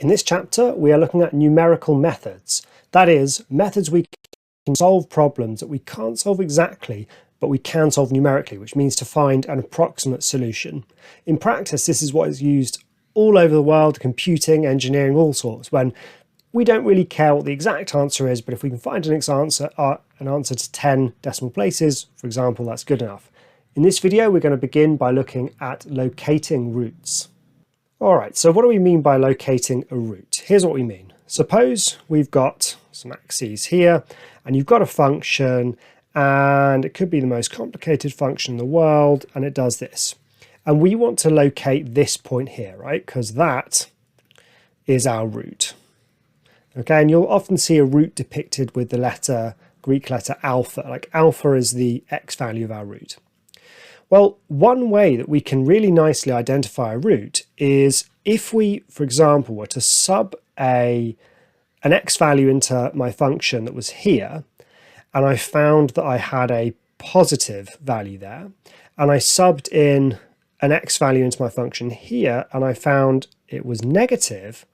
In this chapter, we are looking at numerical methods. That is, methods we can solve problems that we can't solve exactly, but we can solve numerically, which means to find an approximate solution. In practice, this is what is used all over the world, computing, engineering, all sorts, when we don't really care what the exact answer is, but if we can find an answer to 10 decimal places, for example, that's good enough. In this video, we're going to begin by looking at locating roots. All right, so what do we mean by locating a root? Here's what we mean. Suppose we've got some axes here, and you've got a function, and it could be the most complicated function in the world, and it does this. And we want to locate this point here, right? Because that is our root. Okay, and you'll often see a root depicted with the Greek letter alpha, like alpha is the x value of our root. Well, one way that we can really nicely identify a root is if we, for example, were to sub an x value into my function that was here, and I found that I had a positive value there, and I subbed in an x value into my function here, and I found it was negative,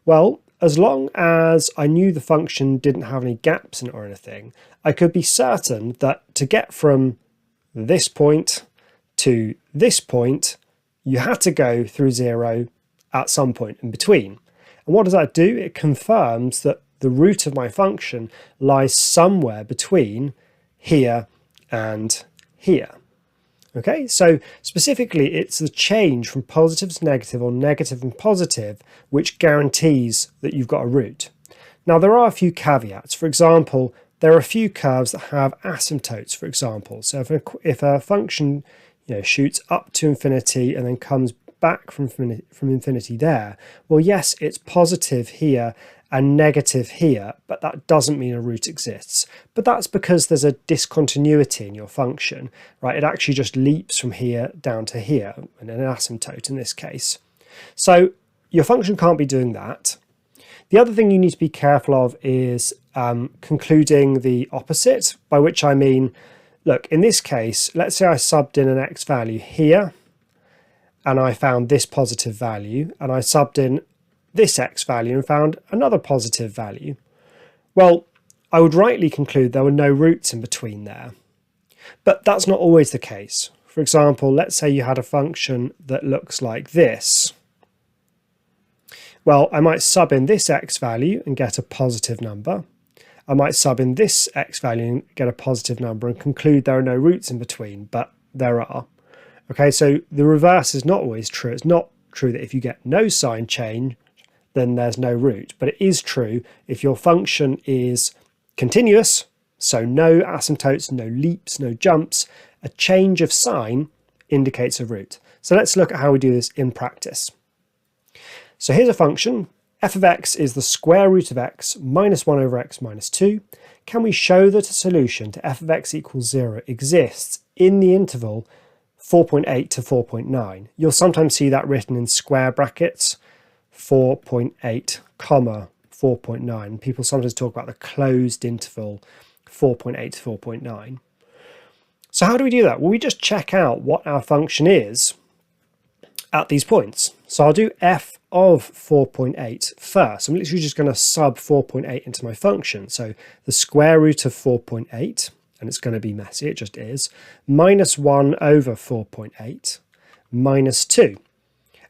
well, as long as I knew the function didn't have any gaps in it or anything, I could be certain that to get from this point to this point, you had to go through 0 at some point in between. And what does that do? It confirms that the root of my function lies somewhere between here and here. Okay, so specifically it's the change from positive to negative or negative and positive which guarantees that you've got a root. Now there are a few caveats. For example, there are a few curves that have asymptotes, for example. So if a function shoots up to infinity and then comes back from infinity there, well, yes, it's positive here and negative here, but that doesn't mean a root exists. But that's because there's a discontinuity in your function, right? It actually just leaps from here down to here, and an asymptote in this case. So your function can't be doing that. The other thing you need to be careful of is concluding the opposite, by which I mean, look, in this case, let's say I subbed in an x value here, and I found this positive value, and I subbed in this x value and found another positive value. Well, I would rightly conclude there were no roots in between there. But that's not always the case. For example, let's say you had a function that looks like this. Well, I might sub in this x value and get a positive number. I might sub in this x value and get a positive number and conclude there are no roots in between, but there are. Okay, so the reverse is not always true. It's not true that if you get no sign change, then there's no root. But it is true if your function is continuous, so no asymptotes, no leaps, no jumps, a change of sign indicates a root. So let's look at how we do this in practice. So here's a function. F of x is the square root of x minus 1 over x minus 2. Can we show that a solution to f of x equals 0 exists in the interval 4.8 to 4.9? You'll sometimes see that written in square brackets, 4.8 comma 4.9. People sometimes talk about the closed interval 4.8 to 4.9. So how do we do that? Well, we just check out what our function is at these points. So I'll do f of 4.8 first. I'm literally just going to sub 4.8 into my function. So the square root of 4.8, and it's going to be messy, it just is, minus 1 over 4.8 minus 2.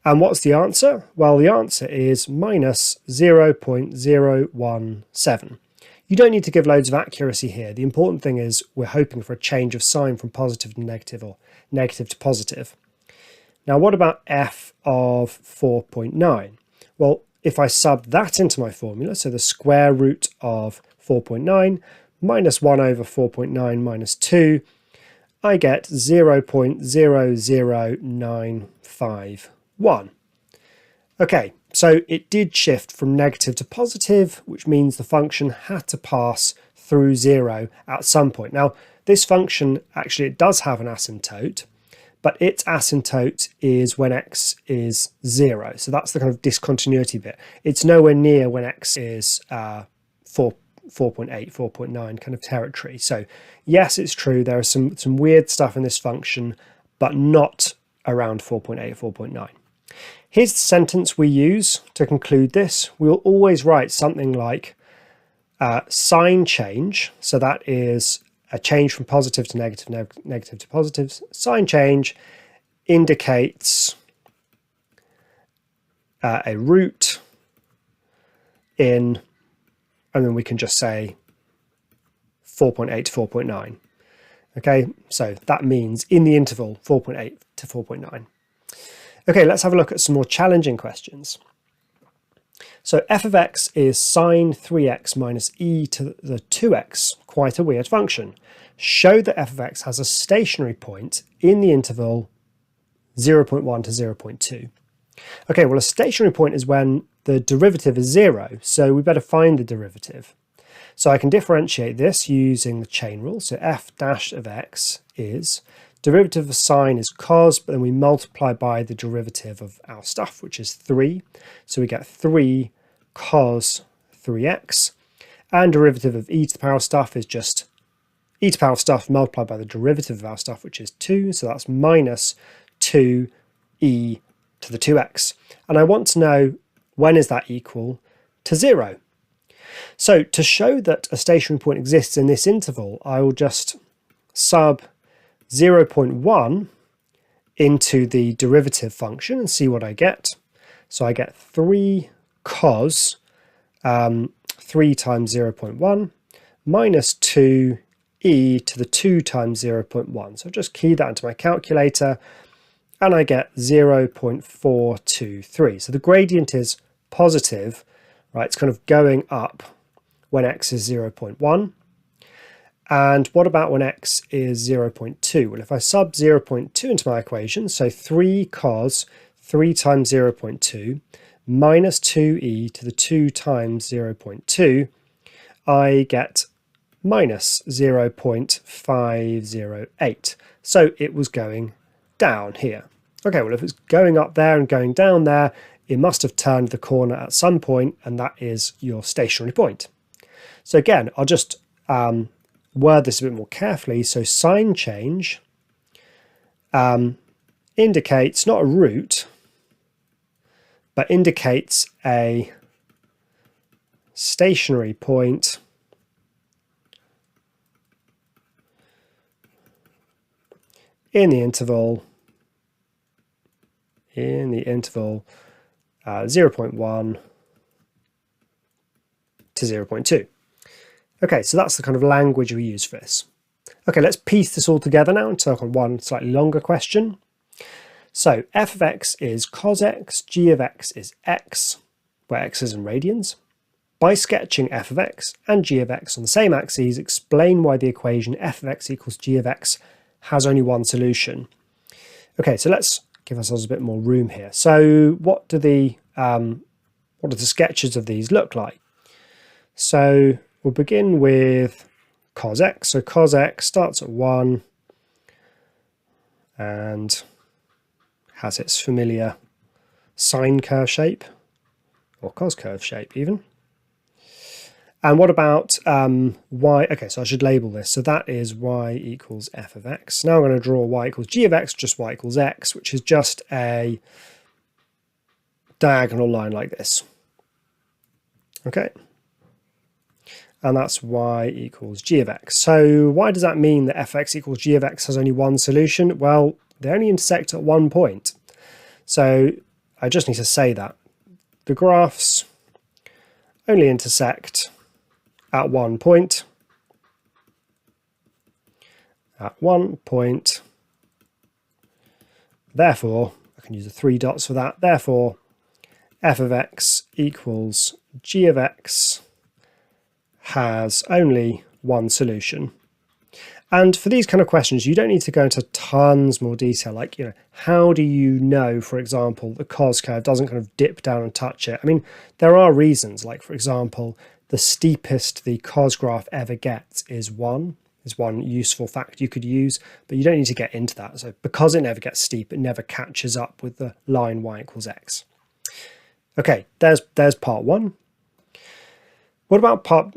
And what's the answer? Well, the answer is minus 0.017. You don't need to give loads of accuracy here. The important thing is we're hoping for a change of sign from positive to negative or negative to positive. Now, what about f of 4.9? Well, if I sub that into my formula, so the square root of 4.9 minus 1 over 4.9 minus 2, I get 0.00951. Okay, so it did shift from negative to positive, which means the function had to pass through 0 at some point. Now, this function, actually, it does have an asymptote, but its asymptote is when x is 0. So that's the kind of discontinuity bit. It's nowhere near when x is 4.8, 4.9 kind of territory. So yes, it's true, there is some weird stuff in this function, but not around 4.8, 4.9. Here's the sentence we use to conclude this. We'll always write something like sign change. So that is a change from positive to negative, negative to positive. Sign change indicates a root in, and then we can just say 4.8 to 4.9. Okay, so that means in the interval 4.8 to 4.9. Okay, let's have a look at some more challenging questions. So f of x is sine 3x minus e to the 2x, quite a weird function. Show that f of x has a stationary point in the interval 0.1 to 0.2. Okay, well, a stationary point is when the derivative is 0, so we better find the derivative. So I can differentiate this using the chain rule. So f dash of x is derivative of sine is cos, but then we multiply by the derivative of our stuff, which is 3. So we get 3 cos 3x, and derivative of e to the power of stuff is just e to the power of stuff multiplied by the derivative of our stuff, which is 2. So that's minus 2e to the 2x. And I want to know when is that equal to 0. So to show that a stationary point exists in this interval, I will just sub 0.1 into the derivative function and see what I get. So I get 3 cos 3 times 0.1 minus 2e to the 2 times 0.1. So just key that into my calculator and I get 0.423. So the gradient is positive, right? It's kind of going up when x is 0.1. And what about when x is 0.2? Well, if I sub 0.2 into my equation, so 3 cos 3 times 0.2 minus 2e to the 2 times 0.2, I get minus 0.508. So it was going down here. Okay, well, if it's going up there and going down there, it must have turned the corner at some point, and that is your stationary point. So again, I'll just word this a bit more carefully. So sign change indicates not a root, but indicates a stationary point in the interval 0.1 to 0.2. Okay, so that's the kind of language we use for this. Okay, let's piece this all together now and talk on one slightly longer question. So f of x is cos x, g of x is x, where x is in radians. By sketching f of x and g of x on the same axes, explain why the equation f of x equals g of x has only one solution. Okay, so let's give ourselves a bit more room here. So what do the sketches of these look like? So we'll begin with cos x. So cos x starts at 1 and has its familiar sine curve shape, or cos curve shape even. And what about y? Okay, so I should label this. So that is y equals f of x. Now I'm going to draw y equals g of x, just y equals x, which is just a diagonal line like this. Okay. And that's y equals g of x. So why does that mean that f of x equals g of x has only one solution? Well, they only intersect at one point. So I just need to say that. The graphs only intersect at one point. At one point. Therefore, I can use the 3 dots for that. Therefore, f of x equals g of x has only one solution. And for these kind of questions, you don't need to go into tons more detail. Like, how do you know, for example, the cos curve doesn't kind of dip down and touch it? I mean, there are reasons. Like, for example, the steepest the cos graph ever gets is 1. Is one useful fact you could use, but you don't need to get into that. So because it never gets steep, it never catches up with the line y equals x. Okay, there's part 1. What about part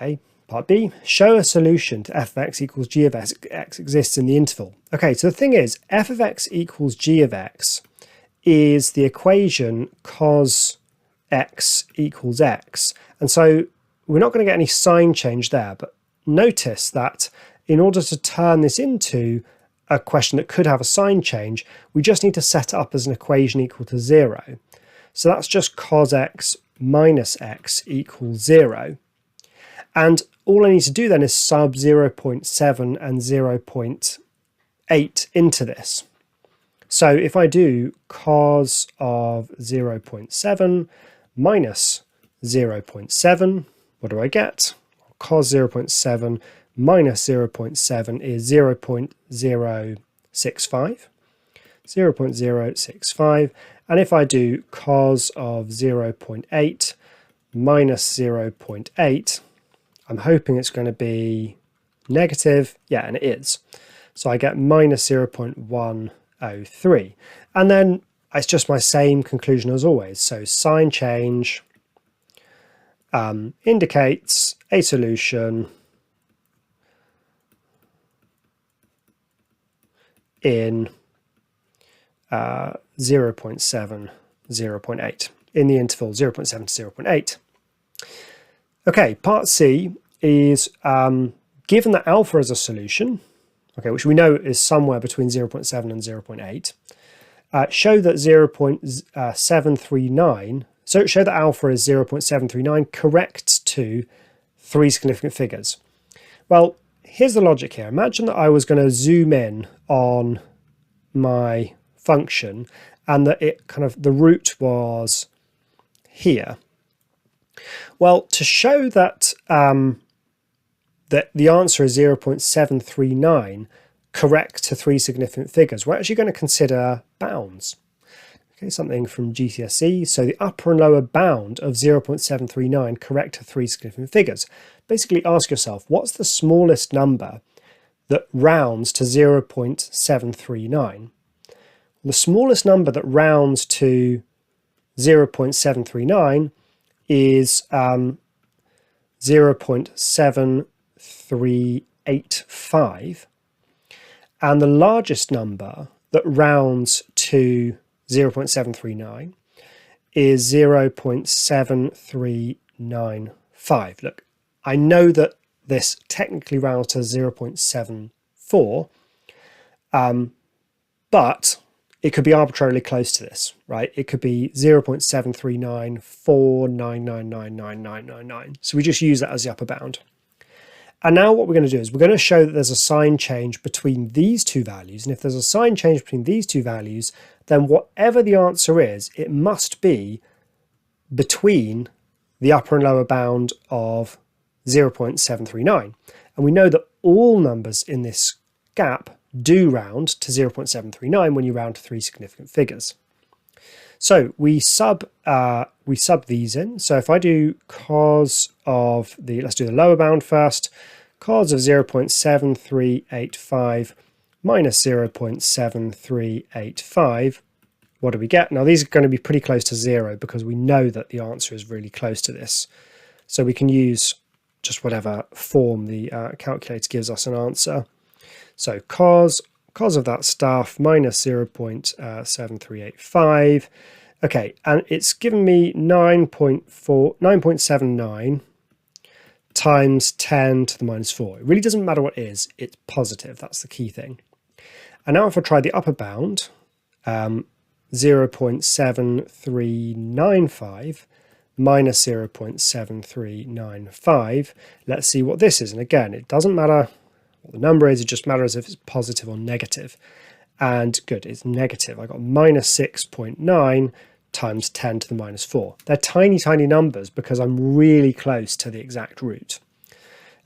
A? Part B, show a solution to f of x equals g of x exists in the interval. Okay, so the thing is, f of x equals g of x is the equation cos x equals x. And so we're not going to get any sign change there, but notice that in order to turn this into a question that could have a sign change, we just need to set it up as an equation equal to 0. So that's just cos x minus x equals 0. And all I need to do then is sub 0.7 and 0.8 into this. So if I do cos of 0.7 minus 0.7, what do I get? Cos 0.7 minus 0.7 is 0.065. 0.065. And if I do cos of 0.8 minus 0.8, I'm hoping it's going to be negative. Yeah, and it is. So I get minus 0.103. And then it's just my same conclusion as always. So sign change indicates a solution in 0.7, 0.8, in the interval 0.7 to 0.8. Okay, part C is given that alpha is a solution, okay, which we know is somewhere between 0.7 and 0.8, show that 0.739, so show that alpha is 0.739 corrects to 3 significant figures. Well, here's the logic here. Imagine that I was going to zoom in on my function and that it kind of the root was here. Well, to show that that the answer is 0.739 correct to 3 significant figures, we're actually going to consider bounds. Okay, something from GCSE. So the upper and lower bound of 0.739 correct to 3 significant figures. Basically ask yourself, what's the smallest number that rounds to 0.739? The smallest number that rounds to 0.739 is 0.7385, and the largest number that rounds to 0.739 is 0.7395. Look, I know that this technically rounds to 0.74, but it could be arbitrarily close to this, right? It could be 0.73949999999. So we just use that as the upper bound. And now what we're going to do is we're going to show that there's a sign change between these two values. And if there's a sign change between these two values, then whatever the answer is, it must be between the upper and lower bound of 0.739. And we know that all numbers in this gap do round to 0.739 when you round to 3 significant figures. So we sub these in. So if I do cos of the, let's do the lower bound first, cos of 0.7385 minus 0.7385, what do we get? Now these are going to be pretty close to 0 because we know that the answer is really close to this. So we can use just whatever form the calculator gives us an answer. So cos of that stuff minus 0.7385. Okay, and it's given me 9.79 times 10 to the minus 4. It really doesn't matter what it is, it's positive. That's the key thing. And now if I try the upper bound, 0.7395 minus 0.7395, let's see what this is. And again, it doesn't matter what the number is, it just matters if it's positive or negative. And good, it's negative. I got minus 6.9 times 10 to the minus 4. They're tiny, tiny numbers because I'm really close to the exact root.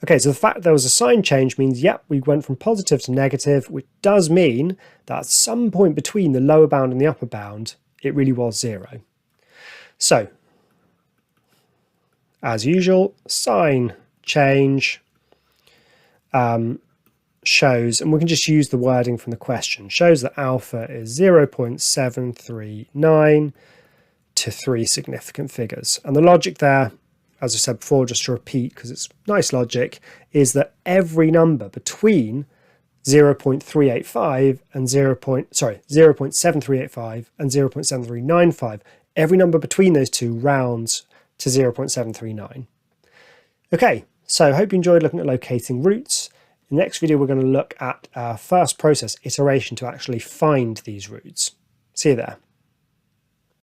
Okay, so the fact there was a sign change means, yep, we went from positive to negative, which does mean that at some point between the lower bound and the upper bound, it really was 0. So, as usual, sign change shows, and we can just use the wording from the question, shows that alpha is 0.739 to 3 significant figures. And the logic there, as I said before, just to repeat because it's nice logic, is that every number between 0.385 and 0.7385 and 0.7395. Every number between those two rounds to 0.739. Okay, so I hope you enjoyed looking at locating roots. In the next video, we're going to look at our first process, iteration, to actually find these roots. See you there.